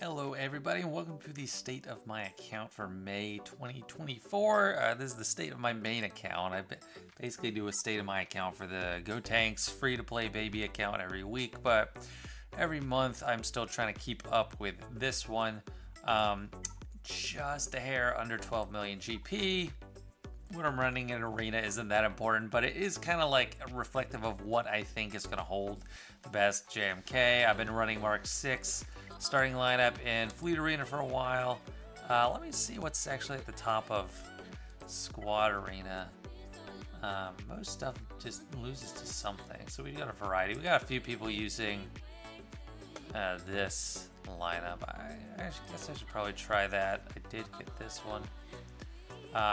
Hello everybody and welcome to the state of my account for May 2024. This is the state of my main account. I basically do a state of my account for the GoTanks free-to-play baby account every week, but every month I'm still trying to keep up with this one. Just a hair under 12 million GP. What I'm running in Arena isn't that important, but it is kind of like reflective of what I think is going to hold the best JMK. I've been running Mark 6 starting lineup in Fleet Arena for a while. Let me see what's actually at the top of Squad Arena. Most stuff just loses to something, so we got a variety. We got a few people using this lineup. I guess I should probably try that. I did get this one.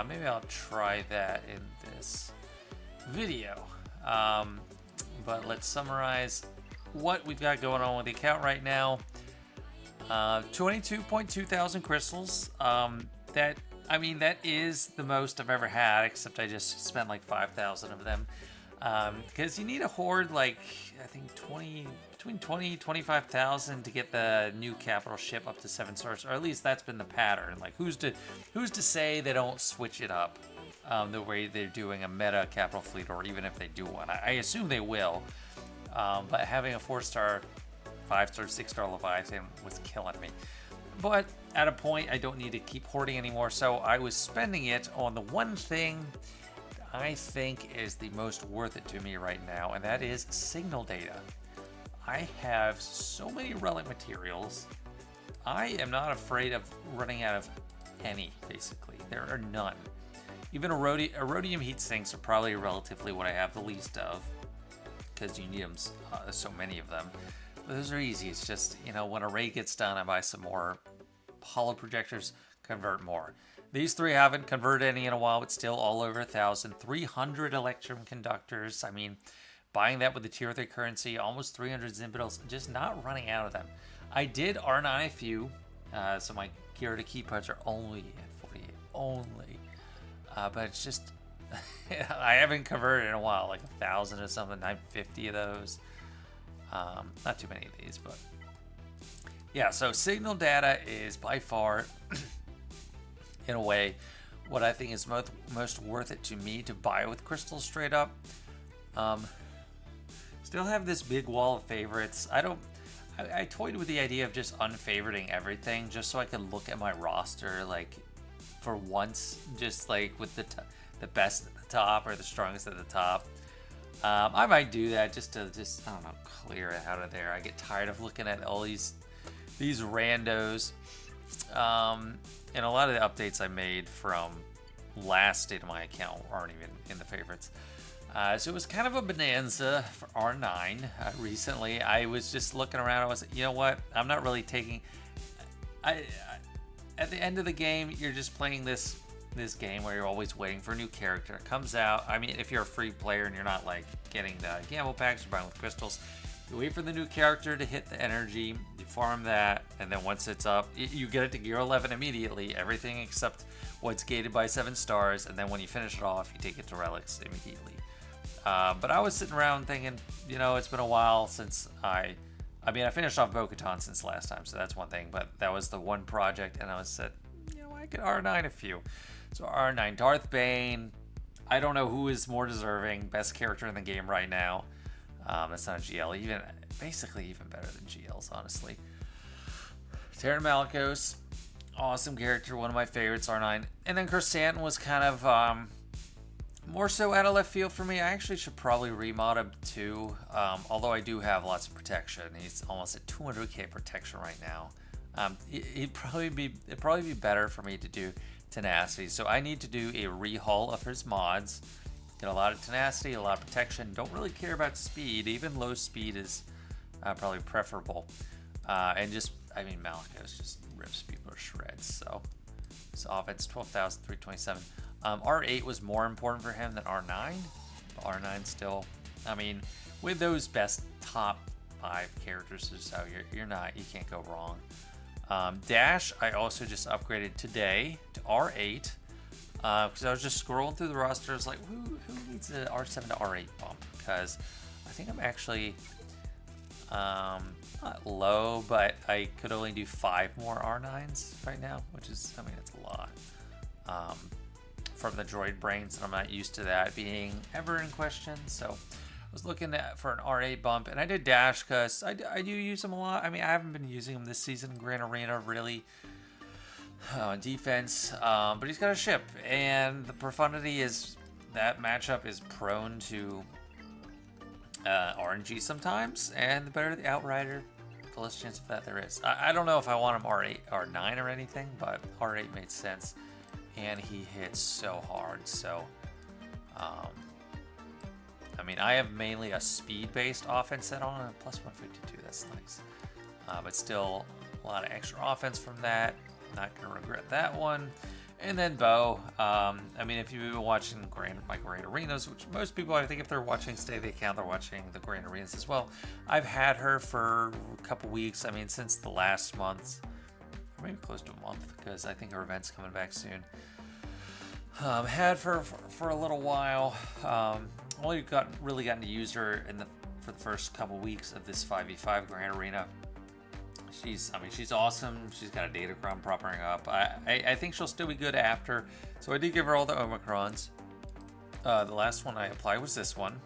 Maybe I'll try that in this video. But let's summarize what we've got going on with the account right now. 22.2 thousand crystals. That is the most I've ever had, except I just spent like 5,000 of them. Because you need a hoard like, I think between 25,000 to get the new capital ship up to 7 stars, or at least that's been the pattern. Like, who's to say they don't switch it up the way they're doing a meta capital fleet, or even if they do one. I assume they will. But having a 4-star, 5-star, 6-star Leviathan was killing me. But at a point, I don't need to keep hoarding anymore, so I was spending it on the one thing I think is the most worth it to me right now, and that is signal data. I have so many relic materials. I am not afraid of running out of any, basically. There are none. Even Erodium heat sinks are probably relatively what I have the least of, because you need them, so many of them. But those are easy. It's just, when a raid gets done, I buy some more hollow projectors, convert more. These three haven't converted any in a while, but still all over 1,000. 300 Electrum conductors. I mean, buying that with the tier 3 currency, almost 300 Zimbitals, just not running out of them. I did R9 a few, so my gear to key parts are only at 48. Only. But it's just, I haven't converted in a while, like 1,000 or something, 950 of those. Not too many of these, but yeah, so signal data is by far, in a way, what I think is most worth it to me to buy with crystals straight up. Still have this big wall of favorites. I toyed with the idea of just unfavoriting everything just so I could look at my roster, like, for once, just like with the best at the top or the strongest at the top. I might do that just to I don't know, clear it out of there. I get tired of looking at all these randos. And a lot of the updates I made from last state of my account aren't even in the favorites. So it was kind of a bonanza for R9 recently. I was just looking around. I was, you know what? I'm not really taking. At the end of the game, you're just playing this game where you're always waiting for a new character. It comes out. I mean, if you're a free player and you're not like getting the gamble packs or buying with crystals, you wait for the new character to hit the energy, you farm that, and then once it's up, you get it to gear 11 immediately, everything except what's gated by 7 stars, and then when you finish it off, you take it to relics immediately. But I was sitting around thinking, it's been a while since I finished off Bo-Katan since last time, so that's one thing, but that was the one project, and I was said, I could R9 a few. So R9, Darth Bane, I don't know who is more deserving, best character in the game right now. That's not a GL, basically even better than GLs, honestly. Terran Malicos, awesome character, one of my favorites, R9. And then Chrysanthemum was kind of more so out of left field for me. I actually should probably remod him too, although I do have lots of protection. He's almost at 200k protection right now. It'd probably be better for me to do tenacity. So I need to do a rehaul of his mods. Get a lot of tenacity, a lot of protection. Don't really care about speed. Even low speed is probably preferable. And Malicos just rips people to shreds. So offense 12,327. R8 was more important for him than R9. But R9 still, with those best top 5 characters or so, you can't go wrong. Dash, I also just upgraded today to R8 because I was just scrolling through the roster. I was like, who needs an R7 to R8 bump? Because I think I'm actually Not low, but I could only do 5 more R9s right now, which is, I mean, it's a lot. From the droid brains, and I'm not used to that being ever in question. So I was looking for an R8 bump, and I did dash because I do use them a lot. I mean, I haven't been using them this season in Grand Arena really on defense, but he's got a ship, and the profundity is, that matchup is prone to RNG sometimes, and the better the Outrider, the less chance of that there is. I don't know if I want him R8, R9 or anything, but R8 made sense. And he hits so hard, so I mean, I have mainly a speed-based offense set on, and plus 152, that's nice. But still, a lot of extra offense from that. Not gonna regret that one. And then Bo, I mean, if you've been watching my Great Arenas, which most people, I think if they're watching State of the Account, they're watching the Great Arenas as well. I've had her for a couple weeks, I mean, since the last month. Maybe close to a month, because I think her event's coming back soon. Had for a little while. Only really gotten to use her for the first couple weeks of this 5v5 Grand Arena. She's awesome. She's got a Datacron propping her up. I think she'll still be good after. So I did give her all the Omicrons. The last one I applied was this one.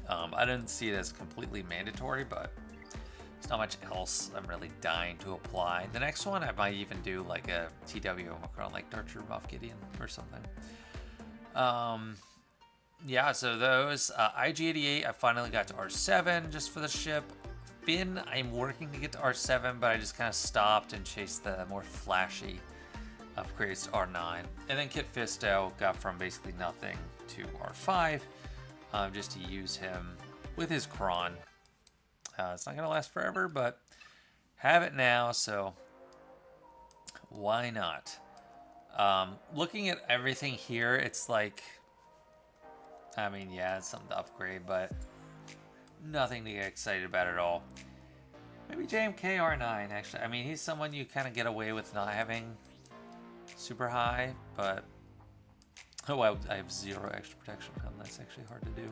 I didn't see it as completely mandatory, but there's not much else I'm really dying to apply. The next one I might even do like a TW Omicron, like Darcher Moff Gideon or something. Yeah, so those IG-88, I finally got to R7 just for the ship. Finn, I'm working to get to R7, but I just kind of stopped and chased the more flashy upgrades to R9. And then Kit Fisto got from basically nothing to R5, just to use him with his Kron. It's not going to last forever, but have it now, so why not? Looking at everything here, it's like, I mean, yeah, it's something to upgrade, but nothing to get excited about at all. Maybe JMK R9, actually. I mean, he's someone you kind of get away with not having super high, but oh, I have 0 extra protection from him. That's actually hard to do.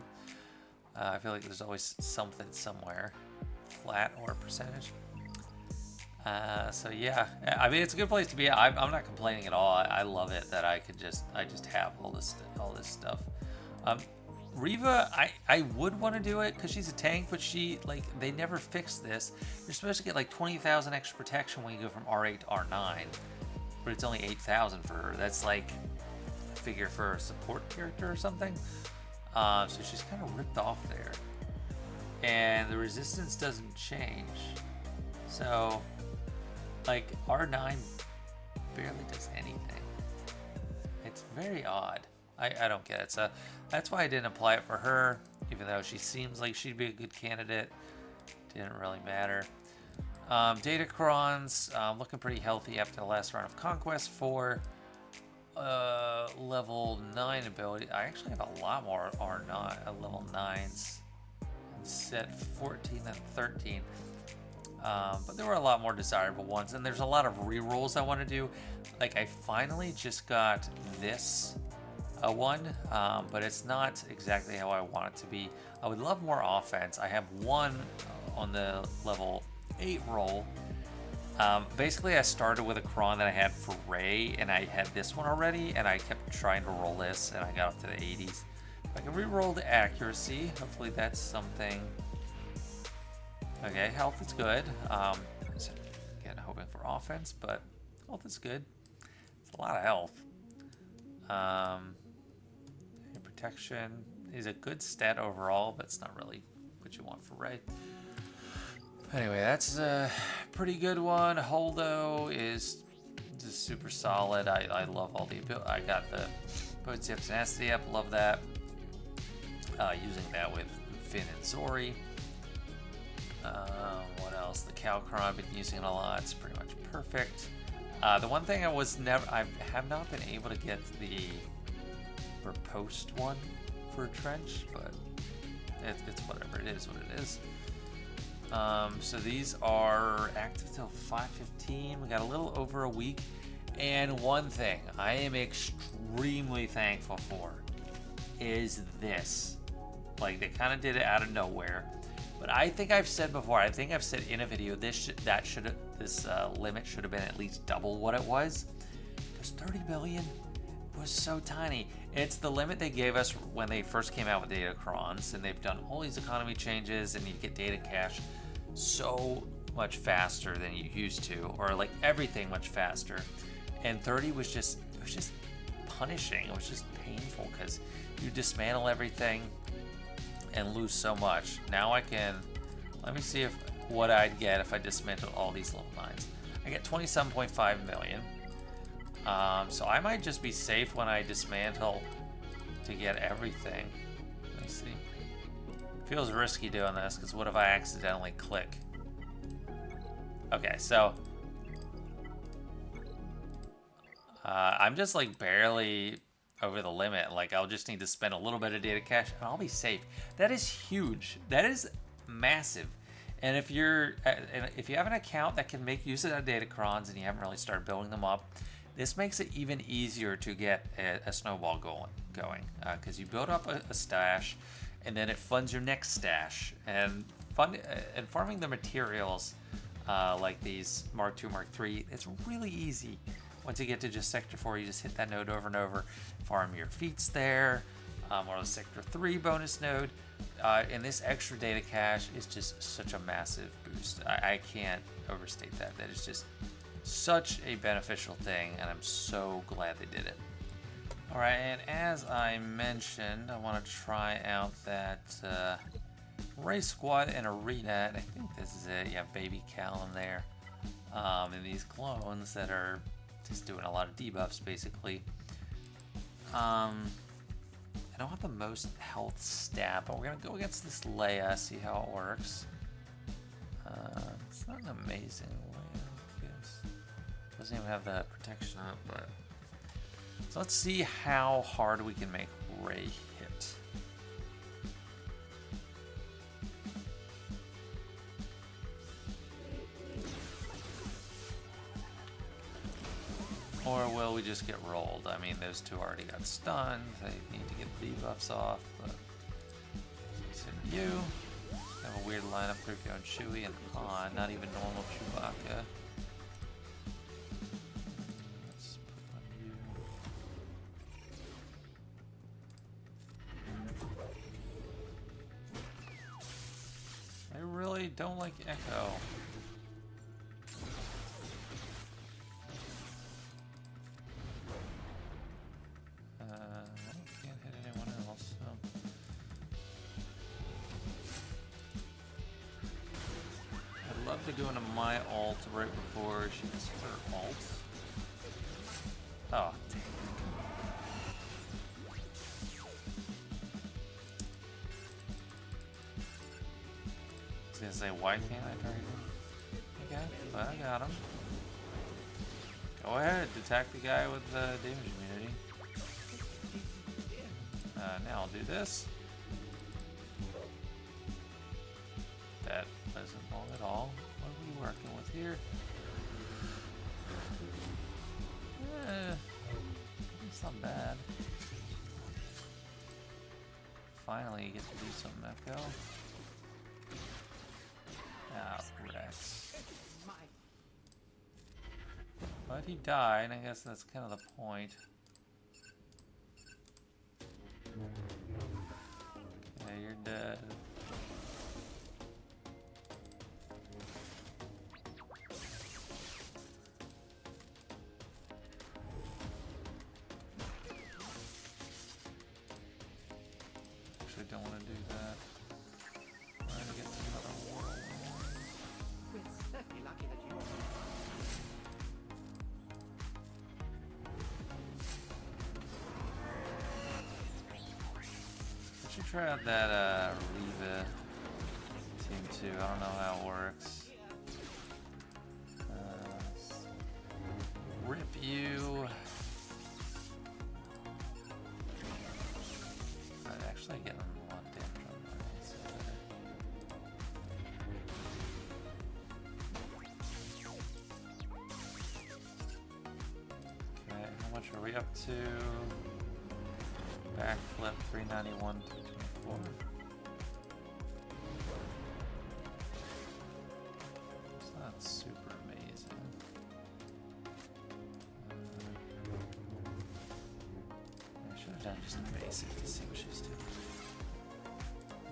I feel like there's always something somewhere, flat or percentage. So yeah, I mean, it's a good place to be. I'm not complaining at all. I love it that I just have all this stuff. Riva, I would want to do it because she's a tank, but they never fixed this. You're supposed to get like 20,000 extra protection when you go from R8 to R9, but it's only 8,000 for her. That's like a figure for a support character or something. So she's kind of ripped off there, and the resistance doesn't change. So like R9 barely does anything. It's very odd. I don't get it. So that's why I didn't apply it for her, even though she seems like she'd be a good candidate. Didn't really matter. Datacrons, looking pretty healthy after the last round of Conquest 4. Level 9 ability. I actually have a lot more level 9s. Set 14 and 13. But there were a lot more desirable ones, and there's a lot of rerolls I want to do. Like, I finally just got this one, but it's not exactly how I want it to be. I would love more offense. I have one on the level 8 roll. Basically, I started with a Kron that I had for Rey, and I had this one already, and I kept trying to roll this, and I got up to the 80s. I can re-roll the accuracy. Hopefully that's something. Okay, health is good. Again, hoping for offense, but health is good. It's a lot of health. Protection is a good stat overall, but it's not really what you want for Rey. Anyway, that's a pretty good one. Holdo is just super solid. I love all the ability. I got the potency up, tenacity up. Love that. Using that with Finn and Zori. What else? The Calcron, I've been using it a lot. It's pretty much perfect. The one thing I have not been able to get the Riposte one for a trench, but it's whatever. It is what it is. So these are active till 5:15. We got a little over a week. And one thing I am extremely thankful for is this. Like, they kind of did it out of nowhere, But I think I've said before, I think I've said in a video, this limit should have been at least double what it was. Because 30 billion was so tiny. It's the limit they gave us when they first came out with Datacrons, and they've done all these economy changes, and you get data cache so much faster than you used to, or like everything much faster. And 30 was just, it was just punishing. It was just painful because you dismantle everything and lose so much. Now I can, let me see what I'd get if I dismantled all these level 9s. I get 27.5 million. So I might just be safe when I dismantle to get everything. Let me see. Feels risky doing this because what if I accidentally click? Okay, so I'm just like barely over the limit. Like I'll just need to spend a little bit of data cache and I'll be safe. That is huge. That is massive. And if you have an account that can make use of that Datacrons and you haven't really started building them up, this makes it even easier to get a snowball going because you build up a stash and then it funds your next stash. And farming the materials like these Mark II, Mark III, it's really easy. Once you get to just Sector 4, you just hit that node over and over, farm your feats there, or the Sector 3 bonus node. And this extra data cache is just such a massive boost. I can't overstate that. That is just such a beneficial thing, and I'm so glad they did it. All right, and as I mentioned, I want to try out that Race Squad and Arena, and I think this is it. You have Baby Cal in there, and these clones that are just doing a lot of debuffs, basically. I don't have the most health stat, but we're going to go against this Leia, see how it works. It's not an amazing Leia, I guess. Doesn't even have the protection up, but... So let's see how hard we can make Rey hit. Or will we just get rolled? I mean, those two already got stunned. They need to get the debuffs off, but... Send you. Have a weird lineup, 3PO and Chewie and Han, not even normal Chewbacca. Let's put on you. I really don't like Echo. Can't hit anyone else, so. I'd love to go into my ult right before she gets her ult. Oh, dang. I was gonna say, why can't I target him? Okay, but I got him. Go ahead, attack the guy with the damage immunity. Now I'll do this. That wasn't long at all. What are we working with here? It's not bad. Finally, you get to do some Echo. Ah, Rex. But he died, I guess that's kind of the point. Okay, you're dead. Actually, don't want to do that. We're going to get to another world. We're certainly lucky that you... I should try out that Reva team too. I don't know how it works. Rip you. I'd actually get a lot of damage on that. So okay, how much are we up to? Backflip 391, 224. just a basic to see what she's doing.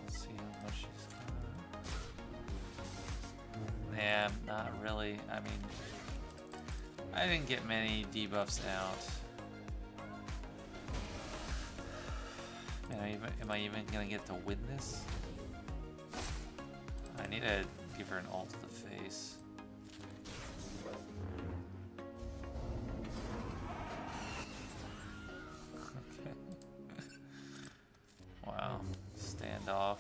Let's see how much she's got. Yeah, not really. I mean, I didn't get many debuffs out. Am I even gonna get to win this? I need to give her an ult to the face. Okay. Wow. Standoff.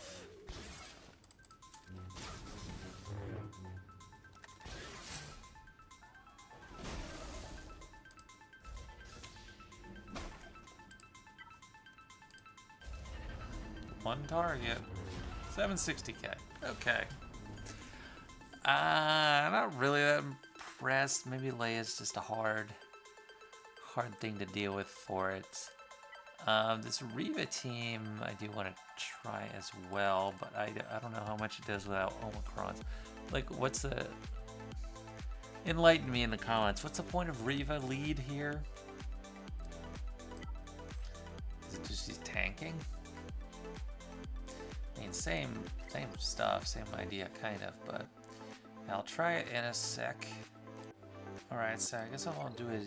One target. 760k. Okay. Not really that impressed. Maybe Leia's just a hard thing to deal with for it. This Riva team I do want to try as well, but I don't know how much it does without Omicrons. Like, what's the... Enlighten me in the comments. What's the point of Riva lead here? Is it just she's tanking? I mean, same stuff, same idea, kind of, but I'll try it in a sec. Alright, so I guess I won't do a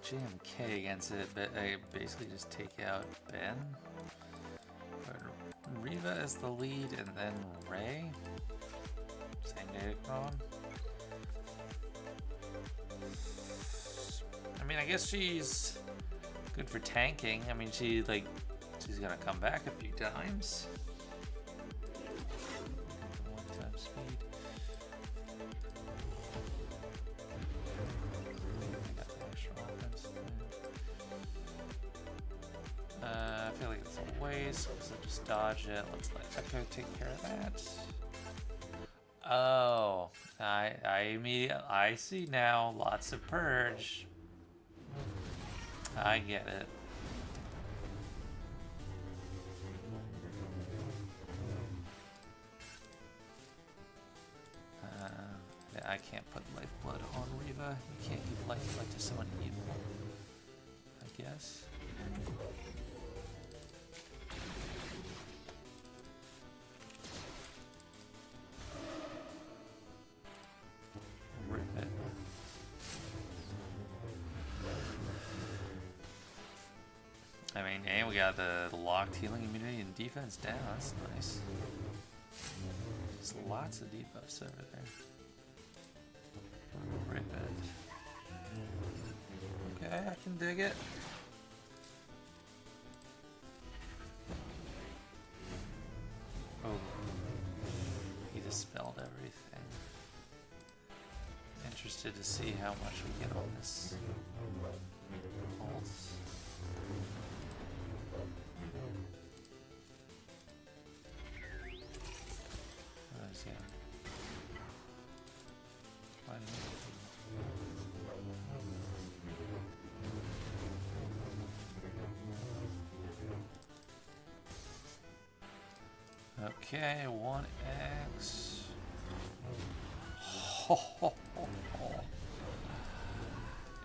JMK against it, but I basically just take out Ben. Put Riva as the lead, and then Ray. Same Datacron. I mean, I guess she's good for tanking. I mean, she's gonna come back a few times. One-time speed. Got the extra offense there. I feel like it's a waste, so just dodge it. Let's let Echo take care of that. Oh, I see now. Lots of purge. I get it. I can't put lifeblood on Riva. You can't give lifeblood to someone evil, I guess. Rip it. I mean, and we got the locked healing immunity and defense down. That's nice. There's lots of debuffs over there. Rip it. Okay, I can dig it. Oh, he dispelled everything. Interested to see how much we get on this ult. What is he? Why didn't he? Okay, 1x.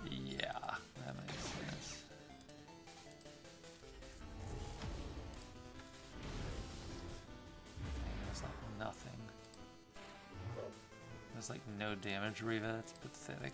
Yeah, that makes sense. That's like nothing. There's like no damage, Riva. That's pathetic.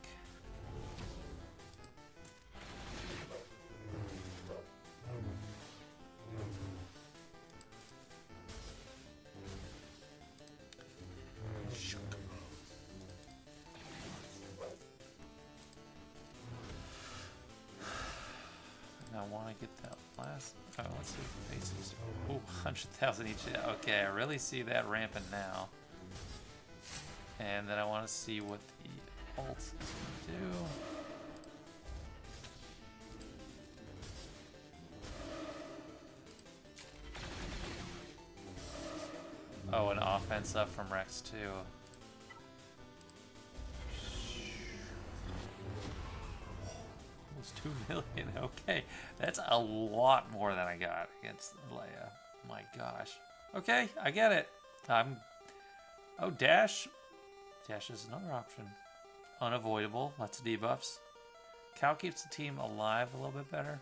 I want to get that last. Oh, let's see the faces. Ooh, 100,000 each. Okay, I really see that ramping now. And then I want to see what the ult is going to do. Oh, an offense up from Rex too. Almost 2 million. Okay, that's a lot more than I got against Leia. My gosh. Okay, I get it. Oh, dash. Dash is another option. Unavoidable. Lots of debuffs. Cal keeps the team alive a little bit better.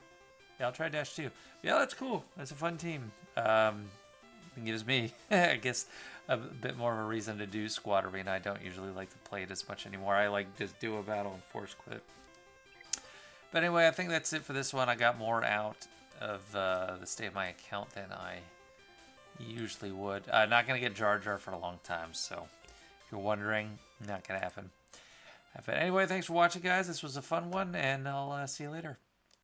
Yeah, I'll try Dash too. Yeah, that's cool. That's a fun team. It gives me, I guess, a bit more of a reason to do Squad Arena. I don't usually like to play it as much anymore. I like just do a battle and force quit. But anyway, I think that's it for this one. I got more out of the state of my account than I usually would. Not going to get Jar Jar for a long time, so if you're wondering, not going to happen. But anyway, thanks for watching, guys. This was a fun one, and I'll see you later.